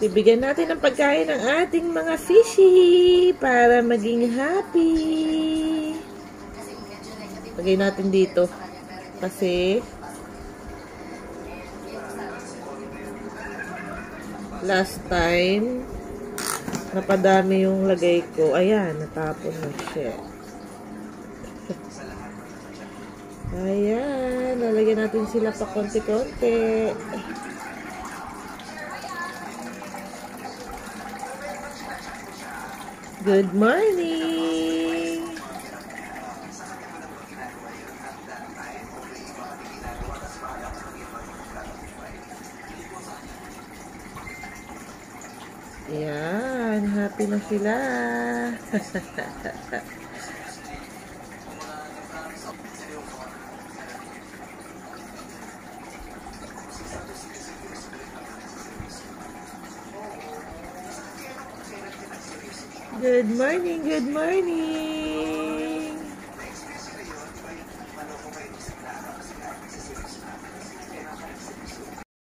Bibigyan natin ng pagkain ng ating mga fishy para maging happy. Lagay natin dito. Kasi last time napadami yung lagay ko. Ayan, natapon na siya. Ayan, lalagyan natin sila pa konti-konti. Good morning! Ayan, happy na sila. Good morning, good morning.